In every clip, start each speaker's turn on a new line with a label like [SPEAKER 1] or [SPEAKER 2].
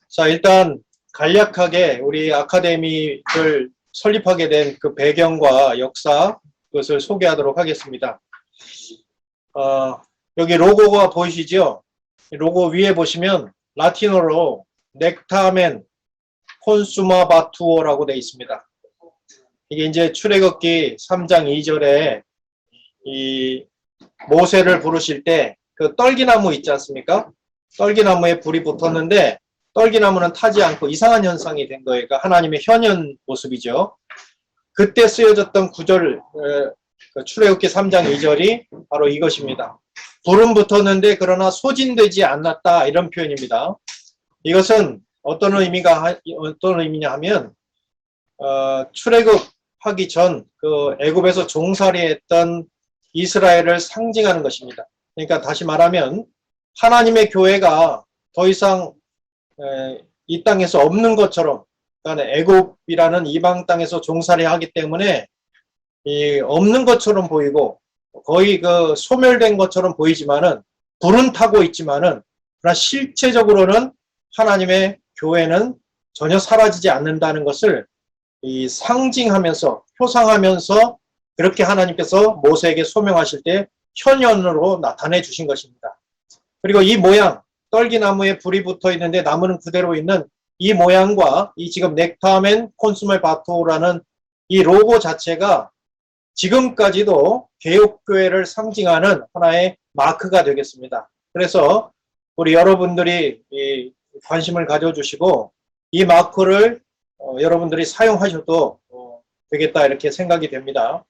[SPEAKER 1] 자, 일단 간략하게 우리 아카데미를 설립하게 된 그 배경과 역사, 그것을 소개하도록 하겠습니다. 여기 로고가 보이시죠? 로고 위에 보시면 라틴어로 넥타멘 콘수마바투어라고 되어 있습니다. 이게 이제 출애굽기 3장 2절에 이 모세를 부르실 때 그 떨기나무 있지 않습니까? 떨기나무에 불이 붙었는데 떨기나무는 타지 않고 이상한 현상이 된 거예요. 그러니까 하나님의 현현 모습이죠. 그때 쓰여졌던 구절, 출애굽기 3장 2절이 바로 이것입니다. 불은 붙었는데 그러나 소진되지 않았다, 이런 표현입니다. 이것은 어떤 의미냐 하면 출애굽하기 전 그 애굽에서 종살이했던 이스라엘을 상징하는 것입니다. 그러니까 다시 말하면 하나님의 교회가 더 이상 이 땅에서 없는 것처럼, 그러니까 애굽이라는 이방 땅에서 종살이하기 때문에 없는 것처럼 보이고 거의 그 소멸된 것처럼 보이지만은, 불은 타고 있지만은, 그러나 실체적으로는 하나님의 교회는 전혀 사라지지 않는다는 것을 상징하면서, 표상하면서 그렇게 하나님께서 모세에게 소명하실 때 현현으로 나타내 주신 것입니다. 그리고 이 모양, 떨기나무에 불이 붙어 있는데 나무는 그대로 있는 이 모양과 이 지금 넥타멘 콘수멜 바토라는 이 로고 자체가 지금까지도 개혁교회를 상징하는 하나의 마크가 되겠습니다. 그래서 우리 여러분들이 관심을 가져주시고 이 마크를 여러분들이 사용하셔도 되겠다, 이렇게 생각이 됩니다.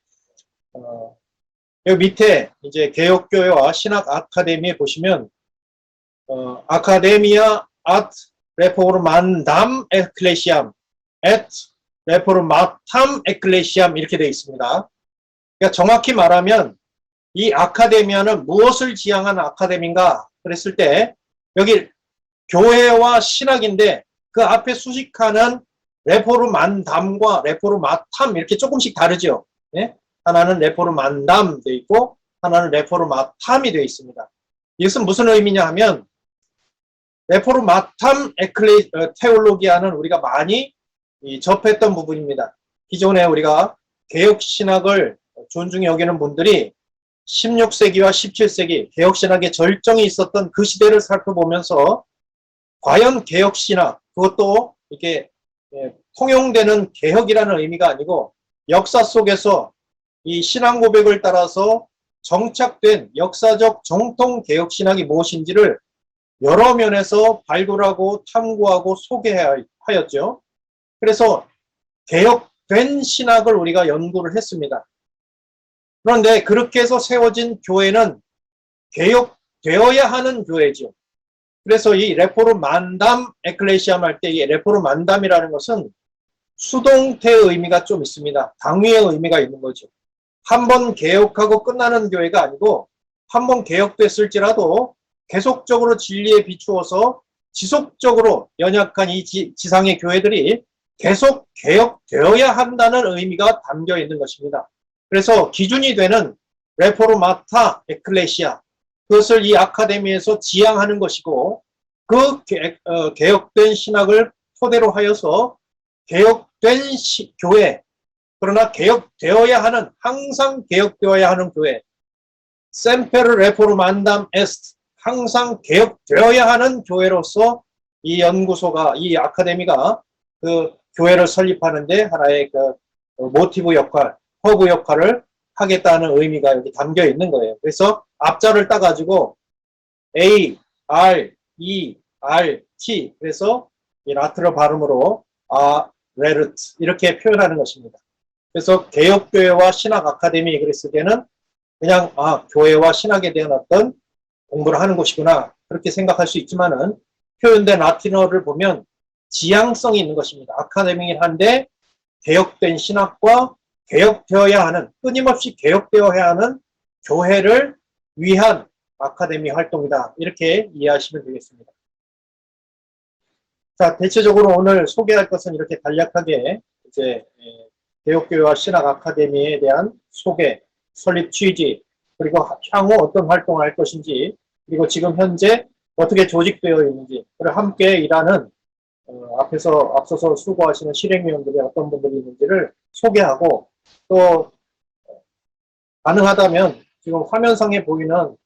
[SPEAKER 1] 여기 밑에 이제 개혁교회와 신학 아카데미에 보시면 아카데미아 앗 레포르만담 에클레시암 앳 레포르마탐 에클레시암, 이렇게 되어 있습니다. 그러니까 정확히 말하면 이 아카데미아는 무엇을 지향한 아카데미인가 그랬을 때 여기 교회와 신학인데 그 앞에 수식하는 레포르만담과 레포르마탐 이렇게 조금씩 다르죠. 네? 하나는 레포르만담 되어 있고 하나는 레포르마탐이 되어 있습니다. 이것은 무슨 의미냐 하면 레포르마탐 테올로기아는 우리가 많이 접했던 부분입니다. 기존에 우리가 개혁신학을 존중히 여기는 분들이 16세기와 17세기 개혁신학의 절정이 있었던 그 시대를 살펴보면서 과연 개혁신학, 그것도 이렇게 통용되는 개혁이라는 의미가 아니고 역사 속에서 이 신앙 고백을 따라서 정착된 역사적 정통 개혁신학이 무엇인지를 여러 면에서 발굴하고 탐구하고 소개하였죠. 그래서 개혁된 신학을 우리가 연구를 했습니다. 그런데 그렇게 해서 세워진 교회는 개혁되어야 하는 교회죠. 그래서 이 레포르만담 에클레시암 할 때 이 레포르만담이라는 것은 수동태의 의미가 좀 있습니다. 당위의 의미가 있는 거죠. 한번 개혁하고 끝나는 교회가 아니고 한번 개혁됐을지라도 계속적으로 진리에 비추어서 지속적으로 연약한 이 지상의 교회들이 계속 개혁되어야 한다는 의미가 담겨 있는 것입니다. 그래서 기준이 되는 레포르마타 에클레시아, 그것을 이 아카데미에서 지향하는 것이고 그 개혁된 신학을 토대로 하여서 개혁된 교회, 그러나 개혁되어야 하는, 항상 개혁되어야 하는 교회, 셈페르 레포르만담 에스트, 항상 개혁되어야 하는 교회로서 이 연구소가, 이 아카데미가 그 교회를 설립하는데 하나의 그 모티브 역할, 허브 역할을 하겠다는 의미가 여기 담겨 있는 거예요. 그래서 앞자를 따가지고 A, R, E, R, T, 그래서 이 라틴어 발음으로 레르트 이렇게 표현하는 것입니다. 그래서 개혁교회와 신학 아카데미 그랬을 때는 그냥 교회와 신학에 대한 어떤 공부를 하는 곳이구나, 그렇게 생각할 수 있지만은 표현된 라틴어를 보면 지향성이 있는 것입니다. 아카데미긴 한데 개혁된 신학과 개혁되어야 하는, 끊임없이 개혁되어야 하는 교회를 위한 아카데미 활동이다, 이렇게 이해하시면 되겠습니다. 자, 대체적으로 오늘 소개할 것은 이렇게 간략하게 이제 개혁교회와 신학 아카데미에 대한 소개, 설립 취지, 그리고 향후 어떤 활동을 할 것인지, 그리고 지금 현재 어떻게 조직되어 있는지, 그리고 함께 일하는 앞서서 수고하시는 실행위원들이 어떤 분들이 있는지를 소개하고 또 가능하다면 지금 화면상에 보이는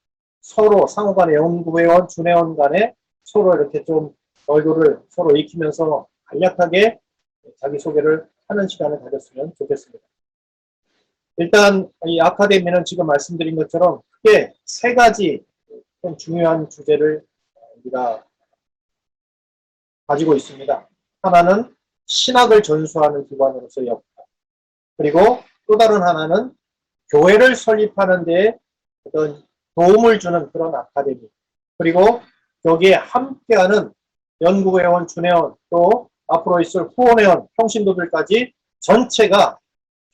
[SPEAKER 1] 서로 상호간의 연구회원, 준회원 간에 서로 이렇게 좀 얼굴을 서로 익히면서 간략하게 자기소개를 하는 시간을 가졌으면 좋겠습니다. 일단 이 아카데미는 지금 말씀드린 것처럼 크게 세 가지 좀 중요한 주제를 우리가 가지고 있습니다. 하나는 신학을 전수하는 기관으로서의 역할, 그리고 또 다른 하나는 교회를 설립하는 데 어떤 도움을 주는 그런 아카데미, 그리고 여기에 함께하는 연구회원, 준회원, 또 앞으로 있을 후원회원, 평신도들까지 전체가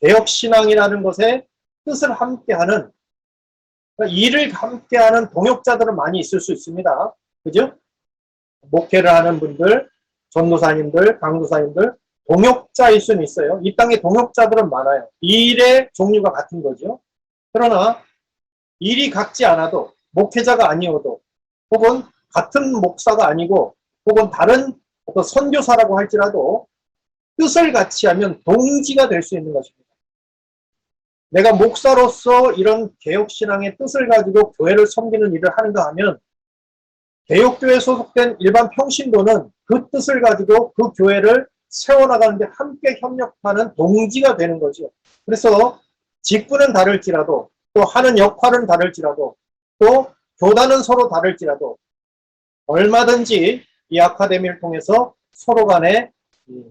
[SPEAKER 1] 개혁신앙이라는 것에 뜻을 함께하는, 일을 함께하는 동역자들은 많이 있을 수 있습니다. 그죠? 목회를 하는 분들, 전도사님들, 강도사님들, 동역자일 수는 있어요. 이 땅에 동역자들은 많아요. 일의 종류가 같은 거죠. 그러나 일이 같지 않아도, 목회자가 아니어도, 혹은 같은 목사가 아니고, 혹은 다른 어떤 선교사라고 할지라도 뜻을 같이 하면 동지가 될 수 있는 것입니다. 내가 목사로서 이런 개혁신앙의 뜻을 가지고 교회를 섬기는 일을 하는가 하면 개혁교회에 소속된 일반 평신도는 그 뜻을 가지고 그 교회를 세워나가는데 함께 협력하는 동지가 되는 거죠. 그래서 직분은 다를지라도, 또 하는 역할은 다를지라도, 또 교단은 서로 다를지라도 얼마든지 이 아카데미를 통해서 서로 간의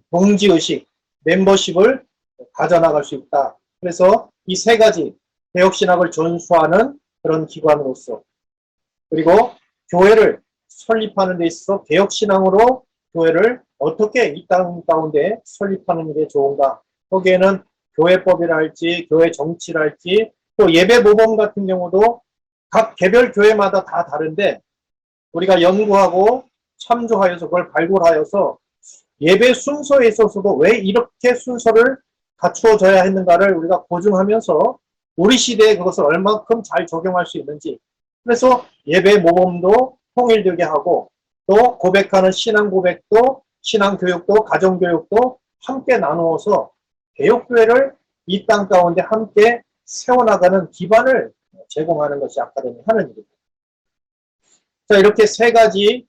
[SPEAKER 1] 동지의식, 멤버십을 가져나갈 수 있다. 그래서 이 세 가지 개혁신학을 전수하는 그런 기관으로서, 그리고 교회를 설립하는 데 있어서 개혁신앙으로 교회를 어떻게 이 땅 가운데 설립하는 게 좋은가. 거기에는 교회법이랄지, 교회 정치랄지, 또 예배 모범 같은 경우도 각 개별 교회마다 다 다른데 우리가 연구하고 참조하여서 그걸 발굴하여서 예배 순서에 있어서도 왜 이렇게 순서를 갖추어져야 했는가를 우리가 고증하면서 우리 시대에 그것을 얼만큼 잘 적용할 수 있는지, 그래서 예배 모범도 통일되게 하고 또 고백하는 신앙 고백도 신앙 교육도 가정 교육도 함께 나누어서 개혁교회를 이 땅 가운데 함께 세워나가는 기반을 제공하는 것이 아카데미 하는 일입니다. 자, 이렇게 세 가지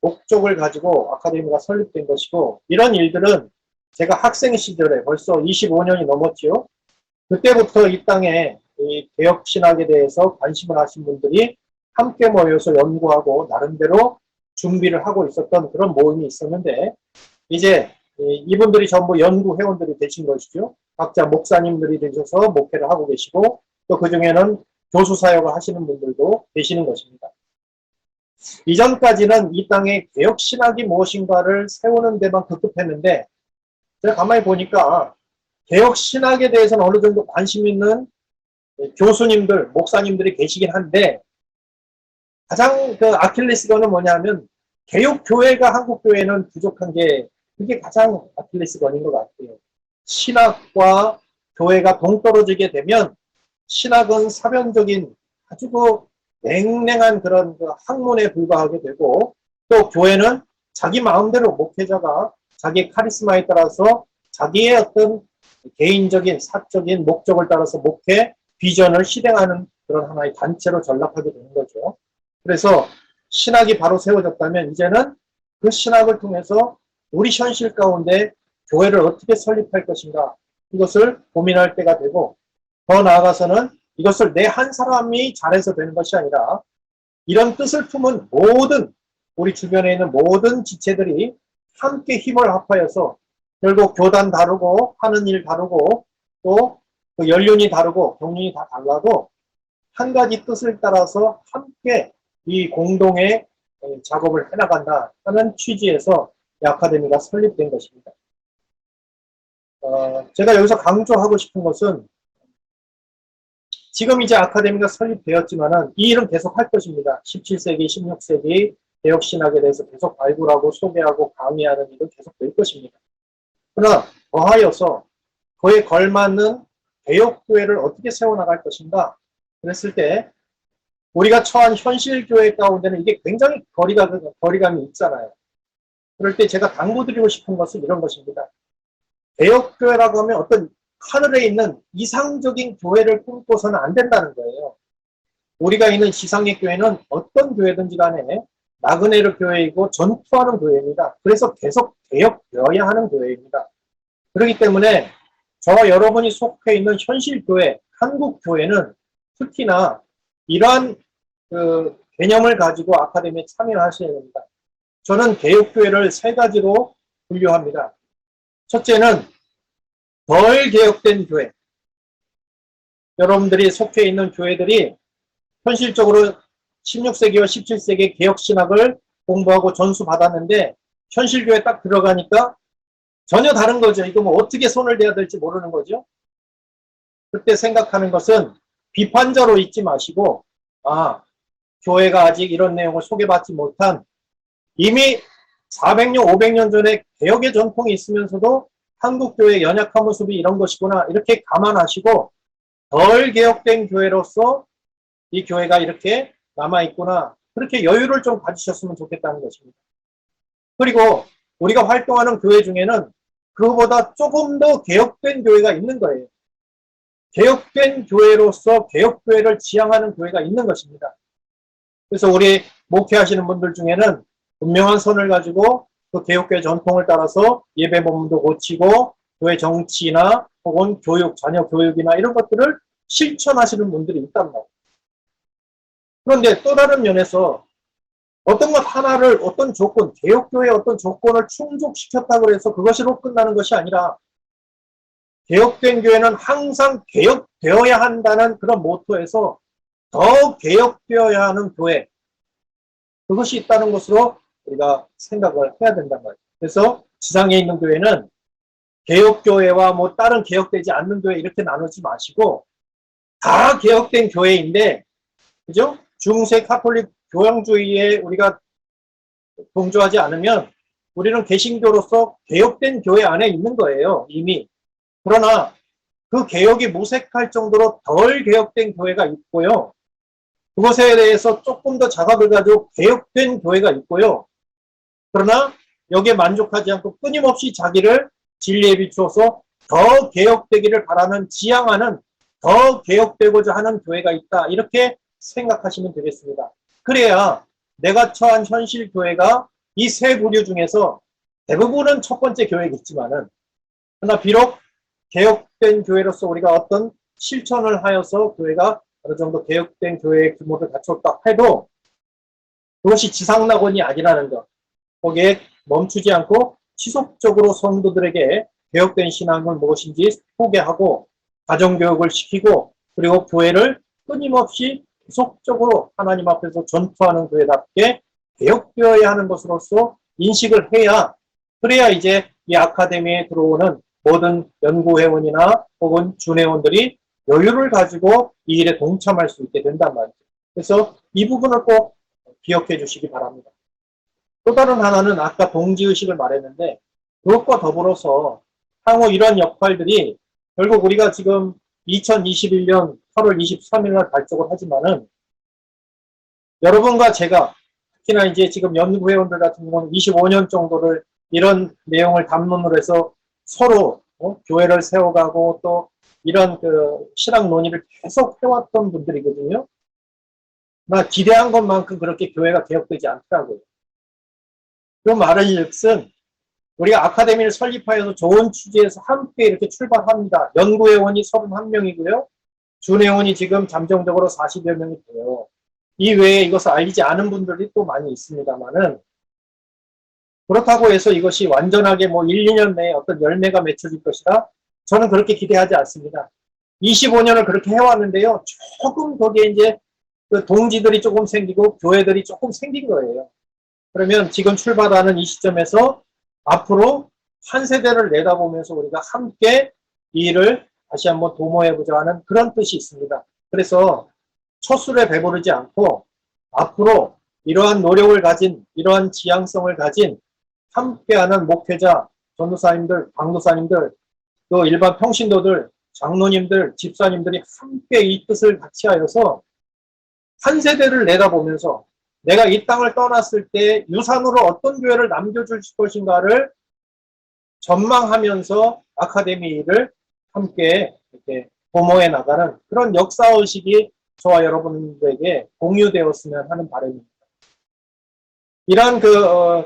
[SPEAKER 1] 목적을 가지고 아카데미가 설립된 것이고, 이런 일들은 제가 학생 시절에 벌써 25년이 넘었죠. 그때부터 이 땅에 이 개혁신학에 대해서 관심을 하신 분들이 함께 모여서 연구하고 나름대로 준비를 하고 있었던 그런 모임이 있었는데, 이제 이분들이 전부 연구 회원들이 되신 것이죠. 각자 목사님들이 되셔서 목회를 하고 계시고, 또 그중에는 교수 사역을 하시는 분들도 계시는 것입니다. 이전까지는 이 땅에 개혁신학이 무엇인가를 세우는 데만 급급했는데, 제가 가만히 보니까 개혁신학에 대해서는 어느 정도 관심 있는 교수님들, 목사님들이 계시긴 한데, 가장 그 아킬레스건은 뭐냐면 개혁교회가 한국교회는 부족한 게, 그게 가장 아킬레스건인 것 같아요. 신학과 교회가 동떨어지게 되면 신학은 사변적인 아주 그 냉랭한 그런 그 학문에 불과하게 되고, 또 교회는 자기 마음대로 목회자가 자기 카리스마에 따라서 자기의 어떤 개인적인 사적인 목적을 따라서 목회 비전을 실행하는 그런 하나의 단체로 전락하게 되는 거죠. 그래서 신학이 바로 세워졌다면 이제는 그 신학을 통해서 우리 현실 가운데 교회를 어떻게 설립할 것인가, 이것을 고민할 때가 되고, 더 나아가서는 이것을 내 한 사람이 잘해서 되는 것이 아니라 이런 뜻을 품은 모든 우리 주변에 있는 모든 지체들이 함께 힘을 합하여서 결국 교단 다르고 하는 일 다르고 또 그 연륜이 다르고 경륜이 다 달라도 한 가지 뜻을 따라서 함께 이 공동의 작업을 해나간다 하는 취지에서 이 아카데미가 설립된 것입니다. 제가 여기서 강조하고 싶은 것은, 지금 이제 아카데미가 설립되었지만은 이 일은 계속 할 것입니다. 17세기, 16세기 개혁신학에 대해서 계속 발굴하고 소개하고 강의하는 일은 계속 될 것입니다. 그러나 더하여서 그에 걸맞는 개혁교회를 어떻게 세워나갈 것인가 그랬을 때 우리가 처한 현실교회 가운데는 이게 굉장히 거리감이 있잖아요. 그럴 때 제가 당부드리고 싶은 것은 이런 것입니다. 개혁교회라고 하면 어떤 하늘에 있는 이상적인 교회를 꿈꿔서는 안 된다는 거예요. 우리가 있는 지상의 교회는 어떤 교회든지 간에 나그네르 교회이고 전투하는 교회입니다. 그래서 계속 개혁되어야 하는 교회입니다. 그렇기 때문에 저와 여러분이 속해 있는 현실교회, 한국교회는 특히나 이러한 개념을 가지고 아카데미에 참여하셔야 됩니다. 저는 개혁교회를 세 가지로 분류합니다. 첫째는 덜 개혁된 교회. 여러분들이 속해 있는 교회들이 현실적으로 16세기와 17세기 개혁신학을 공부하고 전수받았는데 현실교회에 딱 들어가니까 전혀 다른 거죠. 이거 뭐 어떻게 손을 대야 될지 모르는 거죠. 그때 생각하는 것은 비판자로 있지 마시고 교회가 아직 이런 내용을 소개받지 못한 이미 400년, 500년 전에 개혁의 전통이 있으면서도 한국교회의 연약한 모습이 이런 것이구나 이렇게 감안하시고 덜 개혁된 교회로서 이 교회가 이렇게 남아있구나 그렇게 여유를 좀 가지셨으면 좋겠다는 것입니다. 그리고 우리가 활동하는 교회 중에는 그보다 조금 더 개혁된 교회가 있는 거예요. 개혁된 교회로서 개혁교회를 지향하는 교회가 있는 것입니다. 그래서 우리 목회하시는 분들 중에는 분명한 선을 가지고 그 개혁교회 전통을 따라서 예배 법문도 고치고 교회 정치나 혹은 교육, 자녀 교육이나 이런 것들을 실천하시는 분들이 있단 말이에요. 그런데 또 다른 면에서 어떤 것 하나를 어떤 조건, 개혁교회의 어떤 조건을 충족시켰다고 해서 그것으로 끝나는 것이 아니라 개혁된 교회는 항상 개혁되어야 한다는 그런 모토에서 더 개혁되어야 하는 교회 그것이 있다는 것으로 우리가 생각을 해야 된단 말이에요. 그래서 지상에 있는 교회는 개혁교회와 뭐 다른 개혁되지 않는 교회 이렇게 나누지 마시고 다 개혁된 교회인데 그죠? 중세 카톨릭 교양주의에 우리가 동조하지 않으면 우리는 개신교로서 개혁된 교회 안에 있는 거예요. 이미. 그러나 그 개혁이 무색할 정도로 덜 개혁된 교회가 있고요. 그것에 대해서 조금 더 자각을 가지고 개혁된 교회가 있고요. 그러나 여기에 만족하지 않고 끊임없이 자기를 진리에 비추어서 더 개혁되기를 바라는 지향하는 더 개혁되고자 하는 교회가 있다. 이렇게 생각하시면 되겠습니다. 그래야 내가 처한 현실 교회가 이 세 부류 중에서 대부분은 첫 번째 교회겠지만은 그러나 비록 개혁된 교회로서 우리가 어떤 실천을 하여서 교회가 어느 정도 개혁된 교회의 규모를 갖췄다 해도 그것이 지상낙원이 아니라는 것. 거기에 멈추지 않고 지속적으로 성도들에게 개혁된 신앙은 무엇인지 소개하고 가정교육을 시키고 그리고 교회를 끊임없이 계속적으로 하나님 앞에서 전투하는 교회답게 개혁되어야 하는 것으로서 인식을 해야 그래야 이제 이 아카데미에 들어오는 모든 연구회원이나 혹은 준회원들이 여유를 가지고 이 일에 동참할 수 있게 된단 말이죠. 그래서 이 부분을 꼭 기억해 주시기 바랍니다. 또 다른 하나는 아까 동지의식을 말했는데 그것과 더불어서 향후 이러한 역할들이 결국 우리가 지금 2021년 8월 23일 날 발족을 하지만은 여러분과 제가 특히나 이제 지금 연구회원들 같은 경우는 25년 정도를 이런 내용을 담론으로 해서 서로 교회를 세워가고 또 이런 신학 논의를 계속 해왔던 분들이거든요. 나 기대한 것만큼 그렇게 교회가 개혁되지 않더라고요. 그 말은 즉슨 우리가 아카데미를 설립하여서 좋은 취지에서 함께 이렇게 출발합니다. 연구회원이 31명이고요. 준회원이 지금 잠정적으로 40여 명이 돼요. 이 외에 이것을 알리지 않은 분들이 또 많이 있습니다만은 그렇다고 해서 이것이 완전하게 뭐 1, 2년 내에 어떤 열매가 맺혀질 것이다? 저는 그렇게 기대하지 않습니다. 25년을 그렇게 해왔는데요. 조금 거기에 이제 그 동지들이 조금 생기고 교회들이 조금 생긴 거예요. 그러면 지금 출발하는 이 시점에서 앞으로 한 세대를 내다보면서 우리가 함께 이 일을 다시 한번 도모해보자 하는 그런 뜻이 있습니다. 그래서 첫 술에 배부르지 않고 앞으로 이러한 노력을 가진 이러한 지향성을 가진 함께하는 목회자, 전도사님들, 강도사님들, 또 일반 평신도들, 장로님들, 집사님들이 함께 이 뜻을 같이 하여서 한 세대를 내다보면서 내가 이 땅을 떠났을 때 유산으로 어떤 교회를 남겨줄 것인가를 전망하면서 아카데미 일을 함께 이렇게 도모해 나가는 그런 역사의식이 저와 여러분들에게 공유되었으면 하는 바람입니다. 이러한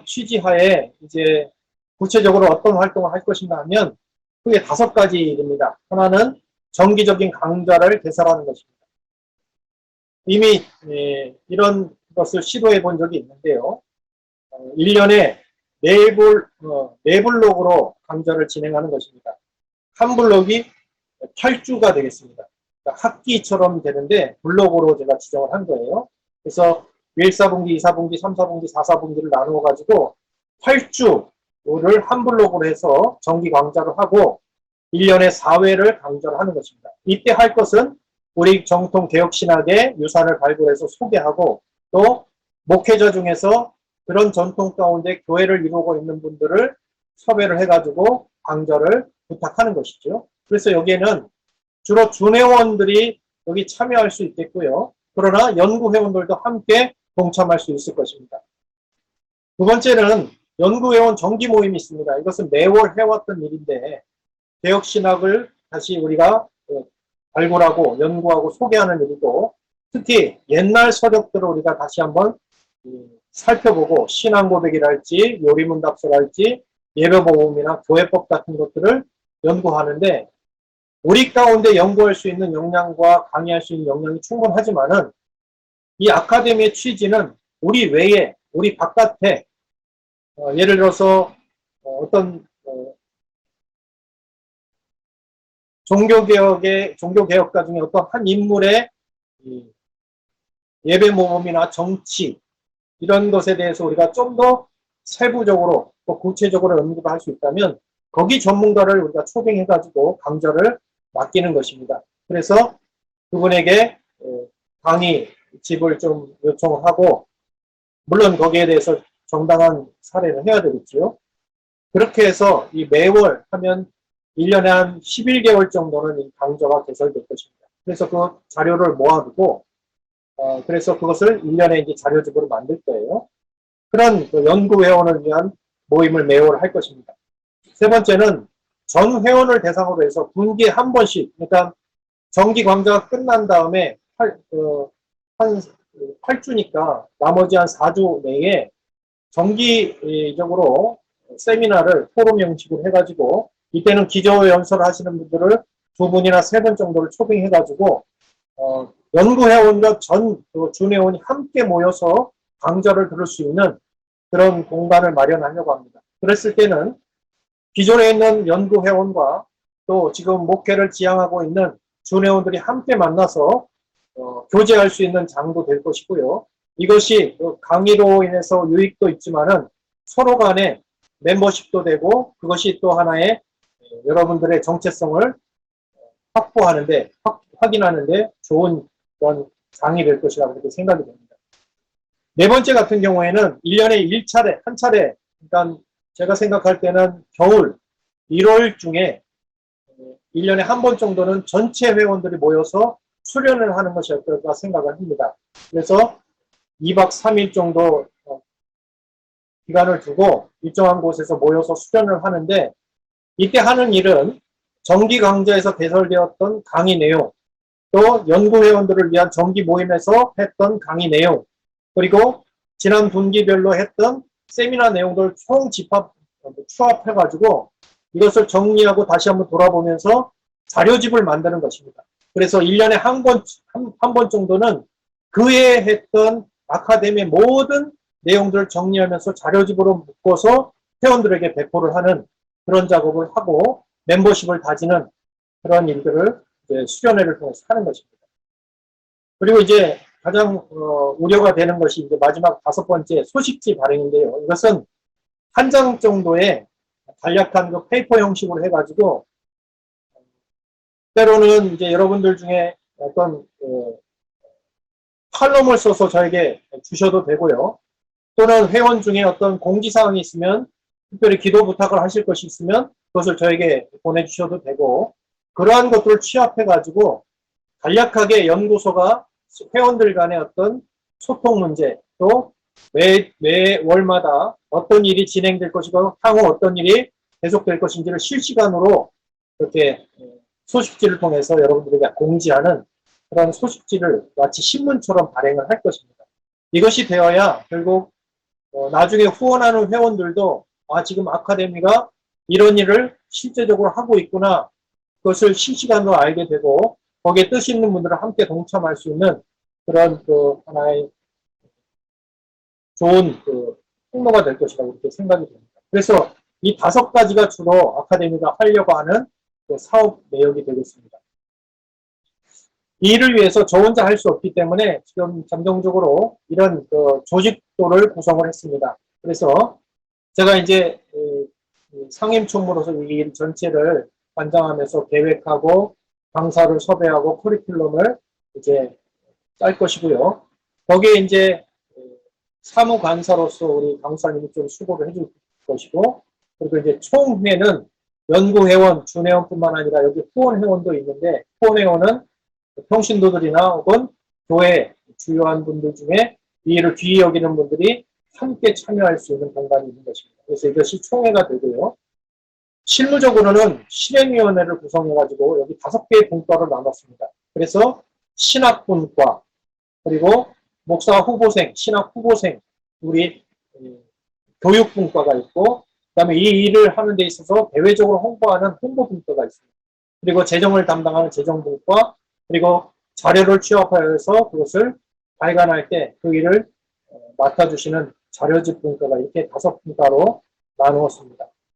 [SPEAKER 1] 취지하에 이제 구체적으로 어떤 활동을 할 것인가 하면 크게 5가지 일입니다. 하나는 정기적인 강좌를 개설하는 것입니다. 이미 이런 것을 시도해 본 적이 있는데요. 1년에 4블록으로 강좌를 진행하는 것입니다. 한 블록이 8주가 되겠습니다. 그러니까 학기처럼 되는데 블록으로 제가 지정을 한 거예요. 그래서 1사분기, 2사분기, 3사분기, 4사분기를 나누어 가지고 8주를 한 블록으로 해서 정기 강좌를 하고 1년에 4회를 강좌를 하는 것입니다. 이때 할 것은 우리 정통 개혁신학의 유산을 발굴해서 소개하고 또 목회자 중에서 그런 전통 가운데 교회를 이루고 있는 분들을 섭외를 해가지고 강좌를 부탁하는 것이죠. 그래서 여기에는 주로 준회원들이 여기 참여할 수 있겠고요. 그러나 연구회원들도 함께 동참할 수 있을 것입니다. 두 번째는 연구회원 정기 모임이 있습니다. 이것은 매월 해왔던 일인데 개혁신학을 다시 우리가 발굴하고 연구하고 소개하는 일이고 특히 옛날 서적들을 우리가 다시 한번 살펴보고 신앙고백이랄지 요리문답서랄지 예배보험이나 교회법 같은 것들을 연구하는데 우리 가운데 연구할 수 있는 역량과 강의할 수 있는 역량이 충분하지만은 이 아카데미의 취지는 우리 외에 우리 바깥에 예를 들어서 어떤 종교개혁가 중에 어떤 한 인물의 예배 모범이나 정치 이런 것에 대해서 우리가 좀 더 세부적으로 또 구체적으로 연구를 할 수 있다면 거기 전문가를 우리가 초빙해가지고 강좌를 맡기는 것입니다. 그래서 그분에게 강의 집을 좀 요청을 하고 물론 거기에 대해서 정당한 사례를 해야 되겠지요. 그렇게 해서 이 매월 하면 1년에 한 11개월 정도는 이 강좌가 개설될 것입니다. 그래서 그 자료를 모아두고 그래서 그것을 1년에 이제 자료집으로 만들 거예요. 그런 연구회원을 위한 모임을 매월 할 것입니다. 세 번째는 전 회원을 대상으로 해서 분기에 한 번씩, 그러니까 정기 강좌가 끝난 다음에 한 8주니까 나머지 한 4주 내에 정기적으로 세미나를 포럼 형식으로 해가지고 이때는 기조연설을 하시는 분들을 2분이나 3분 정도를 초빙해가지고 연구회원과 전 준회원이 함께 모여서 강좌를 들을 수 있는 그런 공간을 마련하려고 합니다. 그랬을 때는 기존에 있는 연구회원과 또 지금 목회를 지향하고 있는 준회원들이 함께 만나서 교제할 수 있는 장도 될 것이고요. 이것이 강의로 인해서 유익도 있지만은 서로 간에 멤버십도 되고 그것이 또 하나의 여러분들의 정체성을 확보하는데 확인하는데 좋은 그런 장이 될 것이라고 그렇게 생각이 됩니다. 네 번째 같은 경우에는 1년에 한 차례, 그러니까 제가 생각할 때는 겨울 1월 중에 1년에 한 번 정도는 전체 회원들이 모여서 수련을 하는 것이 어떨까 생각을 합니다. 그래서 2박 3일 정도 기간을 두고 일정한 곳에서 모여서 수련을 하는데 이때 하는 일은 정기 강좌에서 개설되었던 강의 내용, 또 연구회원들을 위한 정기 모임에서 했던 강의 내용, 그리고 지난 분기별로 했던 세미나 내용들을 추합해가지고 이것을 정리하고 다시 한번 돌아보면서 자료집을 만드는 것입니다. 그래서 1년에 한 번 정도는 그해 했던 아카데미의 모든 내용들을 정리하면서 자료집으로 묶어서 회원들에게 배포를 하는 그런 작업을 하고 멤버십을 다지는 그런 일들을 이제 수련회를 통해서 하는 것입니다. 그리고 이제 가장 우려가 되는 것이 이제 마지막 5번째 소식지 발행인데요. 이것은 한 장 정도의 간략한 그 페이퍼 형식으로 해가지고 때로는 이제 여러분들 중에 어떤 칼럼을 써서 저에게 주셔도 되고요. 또는 회원 중에 어떤 공지사항이 있으면 특별히 기도 부탁을 하실 것이 있으면 그것을 저에게 보내주셔도 되고 그러한 것들을 취합해가지고 간략하게 연구소가 회원들 간의 어떤 소통 문제 또 매월마다 어떤 일이 진행될 것이고 향후 어떤 일이 계속될 것인지를 실시간으로 이렇게 소식지를 통해서 여러분들에게 공지하는 그런 소식지를 마치 신문처럼 발행을 할 것입니다. 이것이 되어야 결국 나중에 후원하는 회원들도 지금 아카데미가 이런 일을 실제적으로 하고 있구나, 그것을 실시간으로 알게 되고 거기에 뜻 있는 분들을 함께 동참할 수 있는 그런 하나의 좋은 통로가 될 것이라고 이렇게 생각이 됩니다. 그래서 이 5가지가 주로 아카데미가 하려고 하는 사업 내역이 되겠습니다. 이 일을 위해서 저 혼자 할 수 없기 때문에 지금 잠정적으로 이런 조직도를 구성을 했습니다. 그래서 제가 이제 상임총무로서 이 일 전체를 관장하면서 계획하고 강사를 섭외하고 커리큘럼을 이제 짤 것이고요. 거기에 이제 사무관사로서 우리 강사님이 좀 수고를 해줄 것이고, 그리고 이제 총회는 연구회원, 준회원뿐만 아니라 여기 후원회원도 있는데, 후원회원은 평신도들이나 혹은 교회 주요한 분들 중에 이 일을 귀히 여기는 분들이 함께 참여할 수 있는 공간이 있는 것입니다. 그래서 이것이 총회가 되고요. 실무적으로는 실행위원회를 구성해가지고 여기 5개의 분과로 나눴습니다. 그래서 신학분과, 그리고 목사 후보생, 신학 후보생, 우리 교육분과가 있고, 그 다음에 이 일을 하는 데 있어서 대외적으로 홍보하는 홍보분과가 있습니다. 그리고 재정을 담당하는 재정분과, 그리고 자료를 취합하여서 그것을 발간할 때 그 일을 맡아주시는 자료집 분과가 이렇게 5분과로 나누었습니다.